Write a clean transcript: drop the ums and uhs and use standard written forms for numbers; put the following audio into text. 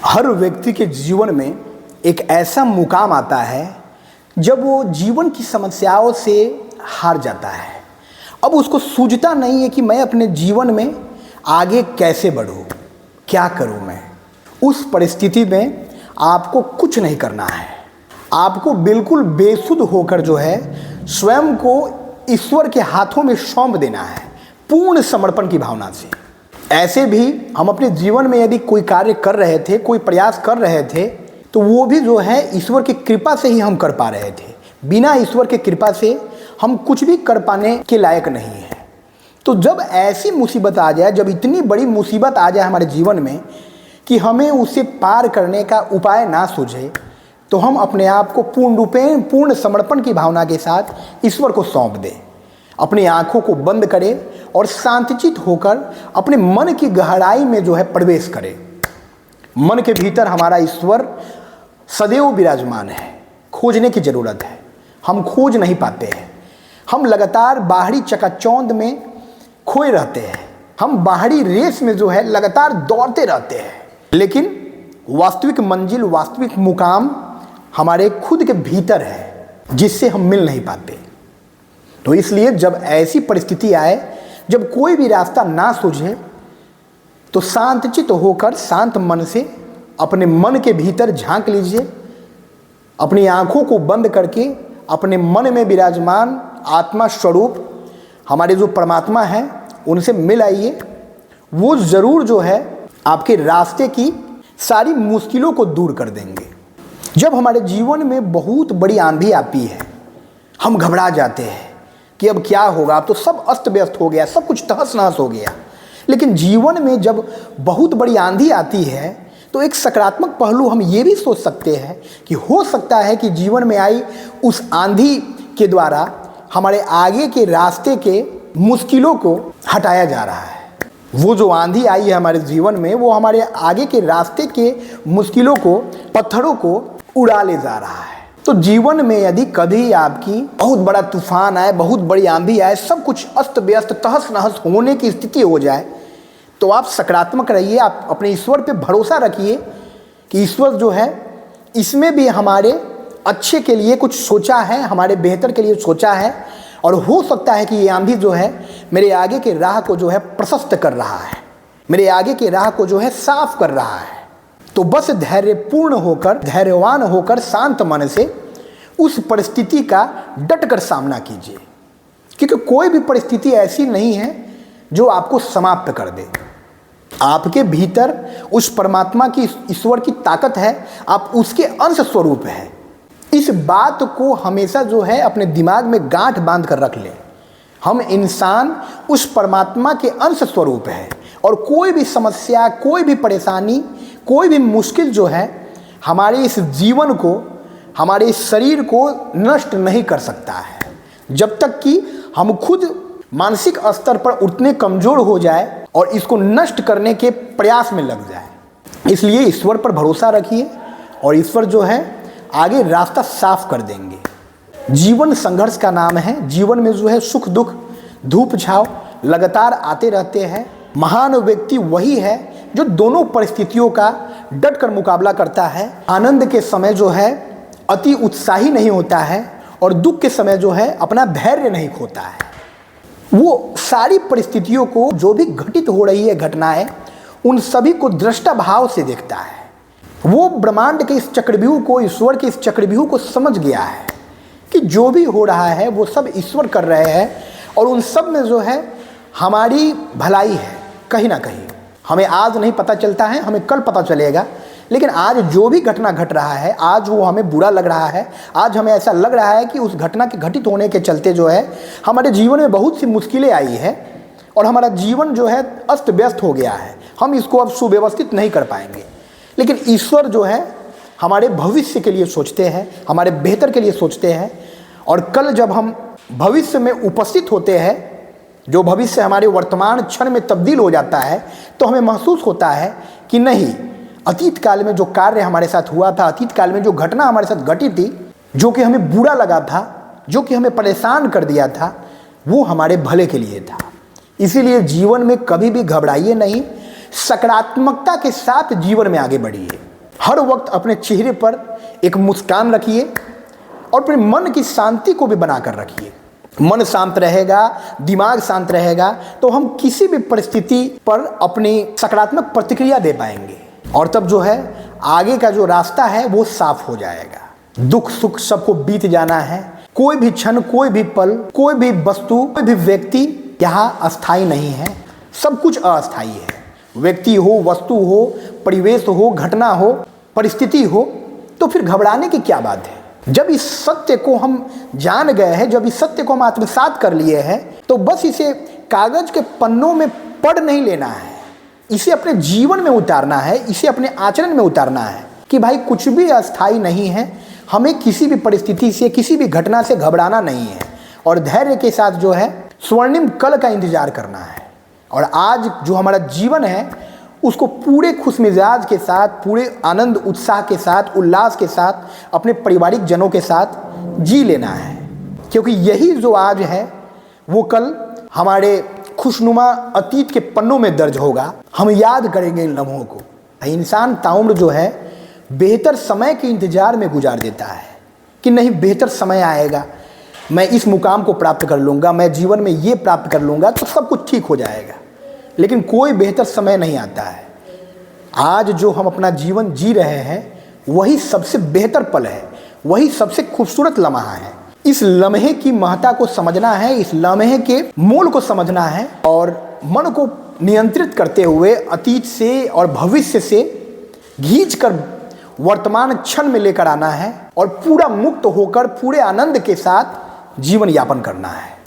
हर व्यक्ति के जीवन में एक ऐसा मुकाम आता है जब वो जीवन की समस्याओं से हार जाता है। अब उसको सूझता नहीं है कि मैं अपने जीवन में आगे कैसे बढ़ूं, क्या करूं मैं। उस परिस्थिति में आपको कुछ नहीं करना है। आपको बिल्कुल बेसुध होकर जो है स्वयं को ईश्वर के हाथों में सौंप देना है, पूर्ण समर्पण की भावना से। ऐसे भी हम अपने जीवन में यदि कोई कार्य कर रहे थे, कोई प्रयास कर रहे थे, तो वो भी जो है ईश्वर की कृपा से ही हम कर पा रहे थे। बिना ईश्वर की कृपा से हम कुछ भी कर पाने के लायक नहीं है। तो जब ऐसी मुसीबत आ जाए, जब इतनी बड़ी मुसीबत आ जाए हमारे जीवन में कि हमें उसे पार करने का उपाय ना सूझे, तो हम अपने आप को पूर्ण समर्पण की भावना के साथ ईश्वर को सौंप दें। अपनी आंखों को बंद करें और शांतचित होकर अपने मन की गहराई में जो है प्रवेश करें। मन के भीतर हमारा ईश्वर सदैव विराजमान है। खोजने की जरूरत है, हम खोज नहीं पाते हैं। हम लगातार बाहरी चकाचौंध में खोए रहते हैं। हम बाहरी रेस में जो है लगातार दौड़ते रहते हैं, लेकिन वास्तविक मंजिल, वास्तविक मुकाम हमारे खुद के भीतर है, जिससे हम मिल नहीं पाते। तो इसलिए जब ऐसी परिस्थिति आए, जब कोई भी रास्ता ना सूझे, तो शांतचित होकर शांत मन से अपने मन के भीतर झांक लीजिए। अपनी आंखों को बंद करके अपने मन में विराजमान आत्मा स्वरूप हमारे जो परमात्मा हैं उनसे मिल आइए। वो ज़रूर जो है आपके रास्ते की सारी मुश्किलों को दूर कर देंगे। जब हमारे जीवन में बहुत बड़ी आंधी आती है, हम घबरा जाते हैं कि अब क्या होगा, अब तो सब अस्त व्यस्त हो गया, सब कुछ तहस नहस हो गया। लेकिन जीवन में जब बहुत बड़ी आंधी आती है, तो एक सकारात्मक पहलू हम ये भी सोच सकते हैं कि हो सकता है कि जीवन में आई उस आंधी के द्वारा हमारे आगे के रास्ते के मुश्किलों को हटाया जा रहा है। वो जो आंधी आई है हमारे जीवन में, वो हमारे आगे के रास्ते के मुश्किलों को, पत्थरों को उड़ा ले जा रहा है। तो जीवन में यदि कभी आपकी बहुत बड़ा तूफान आए, बहुत बड़ी आंधी आए, सब कुछ अस्त व्यस्त तहस नहस होने की स्थिति हो जाए, तो आप सकारात्मक रहिए। आप अपने ईश्वर पे भरोसा रखिए कि ईश्वर जो है इसमें भी हमारे अच्छे के लिए कुछ सोचा है, हमारे बेहतर के लिए सोचा है। और हो सकता है कि ये आंधी जो है मेरे आगे के राह को जो है प्रशस्त कर रहा है, मेरे आगे के राह को जो है साफ कर रहा है। तो बस धैर्यपूर्ण होकर, धैर्यवान होकर शांत मन से उस परिस्थिति का डटकर सामना कीजिए, क्योंकि कोई भी परिस्थिति ऐसी नहीं है जो आपको समाप्त कर दे। आपके भीतर उस परमात्मा की, ईश्वर की ताकत है, आप उसके अंश स्वरूप हैं। इस बात को हमेशा जो है अपने दिमाग में गांठ बांध कर रख लें। हम इंसान उस परमात्मा के अंश स्वरूप है, और कोई भी समस्या, कोई भी परेशानी, कोई भी मुश्किल जो है हमारे इस जीवन को, हमारे इस शरीर को नष्ट नहीं कर सकता है, जब तक कि हम खुद मानसिक स्तर पर उतने कमज़ोर हो जाए और इसको नष्ट करने के प्रयास में लग जाए। इसलिए ईश्वर पर भरोसा रखिए और ईश्वर जो है आगे रास्ता साफ कर देंगे। जीवन संघर्ष का नाम है। जीवन में जो है सुख दुख, धूप छाव लगातार आते रहते हैं। महान व्यक्ति वही है जो दोनों परिस्थितियों का डटकर मुकाबला करता है। आनंद के समय जो है अति उत्साही नहीं होता है, और दुख के समय जो है अपना धैर्य नहीं खोता है। वो सारी परिस्थितियों को, जो भी घटित हो रही है घटनाएं, उन सभी को दृष्टा भाव से देखता है। वो ब्रह्मांड के इस चक्रव्यूह को, ईश्वर के इस चक्रव्यूह को समझ गया है कि जो भी हो रहा है वो सब ईश्वर कर रहे हैं, और उन सब में जो है हमारी भलाई है। कहीं ना कहीं हमें आज नहीं पता चलता है, हमें कल पता चलेगा, लेकिन आज जो भी घटना घट रहा है, आज वो हमें बुरा लग रहा है, आज हमें ऐसा लग रहा है कि उस घटना के घटित होने के चलते जो है हमारे जीवन में बहुत सी मुश्किलें आई है और हमारा जीवन जो है अस्त व्यस्त हो गया है। हम इसको अब सुव्यवस्थित नहीं कर पाएंगे। लेकिन ईश्वर जो है हमारे भविष्य के लिए सोचते हैं, हमारे बेहतर के लिए सोचते हैं। और कल जब हम भविष्य में उपस्थित होते हैं, जो भविष्य हमारे वर्तमान क्षण में तब्दील हो जाता है, तो हमें महसूस होता है कि नहीं, अतीत काल में जो कार्य हमारे साथ हुआ था, अतीत काल में जो घटना हमारे साथ घटी थी, जो कि हमें बुरा लगा था, जो कि हमें परेशान कर दिया था, वो हमारे भले के लिए था। इसीलिए जीवन में कभी भी घबराइए नहीं, सकारात्मकता के साथ जीवन में आगे बढ़िए। हर वक्त अपने चेहरे पर एक मुस्कान रखिए और अपने मन की शांति को भी बनाकर रखिए। मन शांत रहेगा, दिमाग शांत रहेगा तो हम किसी भी परिस्थिति पर अपनी सकारात्मक प्रतिक्रिया दे पाएंगे और तब जो है आगे का जो रास्ता है वो साफ हो जाएगा। दुख सुख सबको बीत जाना है। कोई भी क्षण, कोई भी पल, कोई भी वस्तु, कोई भी व्यक्ति यहाँ अस्थायी नहीं है। सब कुछ अस्थायी है। व्यक्ति हो, वस्तु हो, परिवेश हो, घटना हो, परिस्थिति हो, तो फिर घबराने की क्या बात है। जब इस सत्य को हम जान गए हैं, जब इस सत्य को हम आत्मसात कर लिए हैं, तो बस इसे कागज के पन्नों में पढ़ नहीं लेना है, इसे अपने जीवन में उतारना है, इसे अपने आचरण में उतारना है कि भाई कुछ भी अस्थायी नहीं है। हमें किसी भी परिस्थिति से, किसी भी घटना से घबराना नहीं है और धैर्य के साथ जो है स्वर्णिम कल का इंतजार करना है। और आज जो हमारा जीवन है उसको पूरे खुशमिजाज के साथ, पूरे आनंद उत्साह के साथ, उल्लास के साथ अपने पारिवारिक जनों के साथ जी लेना है, क्योंकि यही जो आज है वो कल हमारे खुशनुमा अतीत के पन्नों में दर्ज होगा। हम याद करेंगे इन लम्हों को। इंसान ताउम्र जो है बेहतर समय के इंतजार में गुजार देता है कि नहीं बेहतर समय आएगा, मैं इस मुकाम को प्राप्त कर लूँगा, मैं जीवन में ये प्राप्त कर लूँगा तो सब कुछ ठीक हो जाएगा। लेकिन कोई बेहतर समय नहीं आता है। आज जो हम अपना जीवन जी रहे हैं वही सबसे बेहतर पल है, वही सबसे खूबसूरत लम्हा है। इस लम्हे की महत्ता को समझना है, इस लम्हे के मोल को समझना है और मन को नियंत्रित करते हुए अतीत से और भविष्य से खींचकर वर्तमान क्षण में लेकर आना है और पूरा मुक्त होकर पूरे आनंद के साथ जीवन यापन करना है।